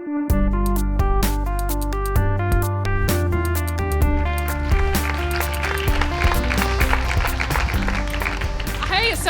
So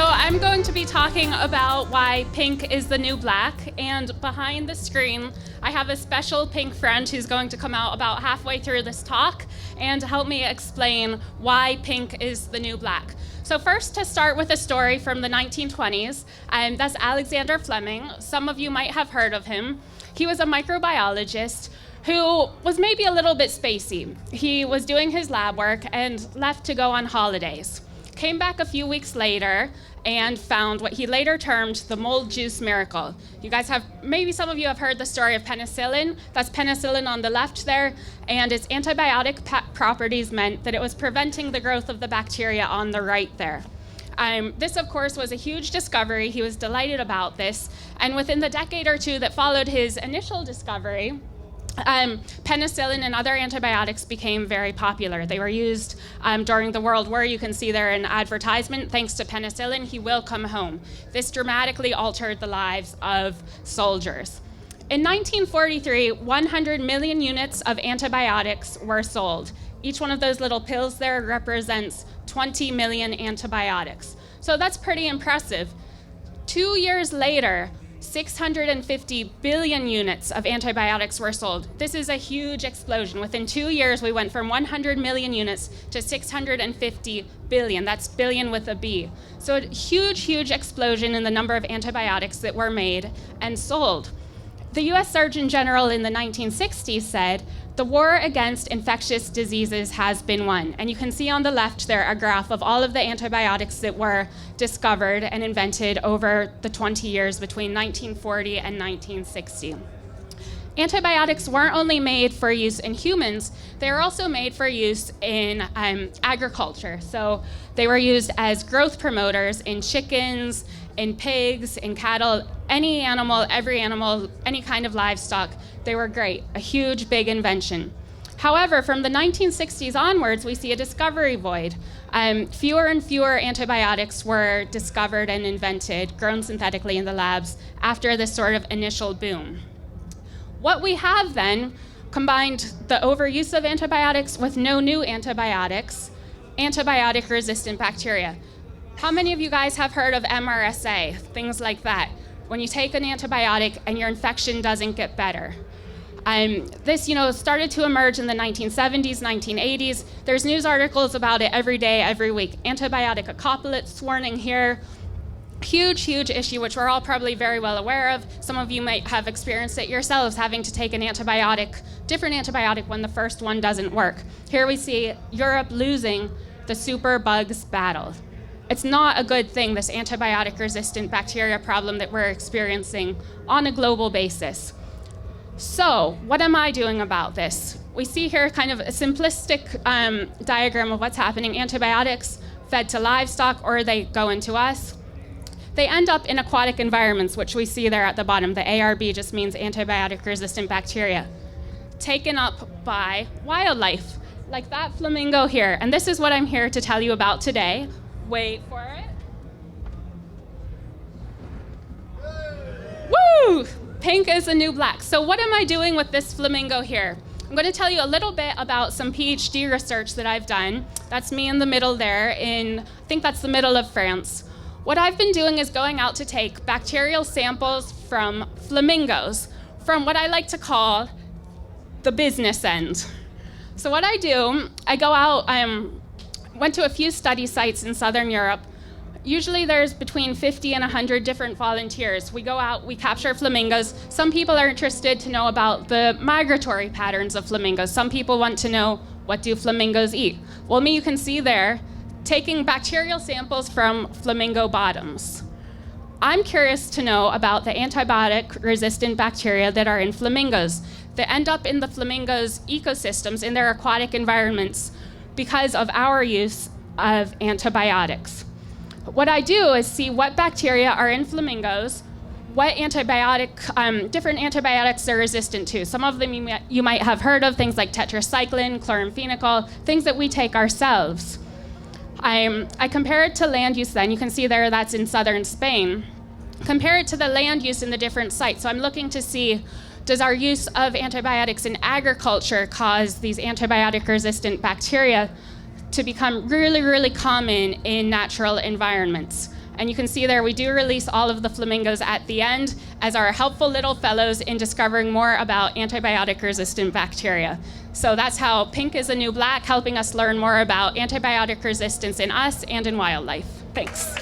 I'm going to be talking about why pink is the new black, and behind the screen I have a special pink friend who's going to come out about halfway through this talk and help me explain why pink is the new black. So first, to start with a story from the 1920s, that's Alexander Fleming. Some of you might have heard of him. He was a microbiologist who was maybe a little bit spacey. He was doing his lab work and left to go on holidays. Came back a few weeks later and found what he later termed the mold juice miracle. You guys have, maybe some of you have heard the story of penicillin. That's penicillin on the left there, and its antibiotic properties meant that it was preventing the growth of the bacteria on the right there. This, of course, was a huge discovery. He was delighted about this, and within the decade or two that followed his initial discovery, penicillin and other antibiotics became very popular. They were used during the World War. You can see there an advertisement, thanks to penicillin, he will come home. This dramatically altered the lives of soldiers. In 1943, 100 million units of antibiotics were sold. Each one of those little pills there represents 20 million antibiotics. So that's pretty impressive. 2 years later, 650 billion units of antibiotics were sold. This is a huge explosion. Within 2 years, we went from 100 million units to 650 billion. That's billion with a B. So a huge, huge explosion in the number of antibiotics that were made and sold. The US Surgeon General in the 1960s said, "The war against infectious diseases has been won." And you can see on the left there a graph of all of the antibiotics that were discovered and invented over the 20 years between 1940 and 1960. Antibiotics weren't only made for use in humans, they were also made for use in agriculture. So they were used as growth promoters in chickens, in pigs, in cattle, any animal, every animal, any kind of livestock. They were great, a huge, big invention. However, from the 1960s onwards, we see a discovery void. Fewer and fewer antibiotics were discovered and invented, grown synthetically in the labs, after this sort of initial boom. What we have then, combined the overuse of antibiotics with no new antibiotics, antibiotic-resistant bacteria. How many of you guys have heard of MRSA, things like that? When you take an antibiotic and your infection doesn't get better. This, started to emerge in the 1970s, 1980s. There's news articles about it every day, every week. Antibiotic apocalypse warning here. Huge, huge issue, which we're all probably very well aware of. Some of you might have experienced it yourselves, having to take an antibiotic, different antibiotic when the first one doesn't work. Here we see Europe losing the superbugs battle. It's not a good thing, this antibiotic-resistant bacteria problem that we're experiencing on a global basis. So, what am I doing about this? We see here kind of a simplistic diagram of what's happening. Antibiotics fed to livestock, or they go into us. They end up in aquatic environments, which we see there at the bottom. The ARB just means antibiotic-resistant bacteria. Taken up by wildlife, like that flamingo here. And this is what I'm here to tell you about today. Wait for it. Woo! Pink is the new black. So what am I doing with this flamingo here? I'm going to tell you a little bit about some PhD research that I've done. That's me in the middle there I think that's the middle of France. What I've been doing is going out to take bacterial samples from flamingos, from what I like to call the business end. So what I do, I go out, went to a few study sites in Southern Europe. Usually there's between 50 and 100 different volunteers. We go out, we capture flamingos. Some people are interested to know about the migratory patterns of flamingos. Some people want to know, what do flamingos eat? Well, you can see there, taking bacterial samples from flamingo bottoms. I'm curious to know about the antibiotic-resistant bacteria that are in flamingos, that end up in the flamingos' ecosystems, in their aquatic environments, because of our use of antibiotics. What I do is see what bacteria are in flamingos, what different antibiotics they're resistant to. Some of them you might have heard of, things like tetracycline, chloramphenicol, things that we take ourselves. I compare it to land use then. You can see there that's in southern Spain. Compare it to the land use in the different sites. So I'm looking to see, Does our use of antibiotics in agriculture cause these antibiotic-resistant bacteria to become really, really common in natural environments? And you can see there we do release all of the flamingos at the end as our helpful little fellows in discovering more about antibiotic-resistant bacteria. So that's how pink is the new black, helping us learn more about antibiotic resistance in us and in wildlife. Thanks.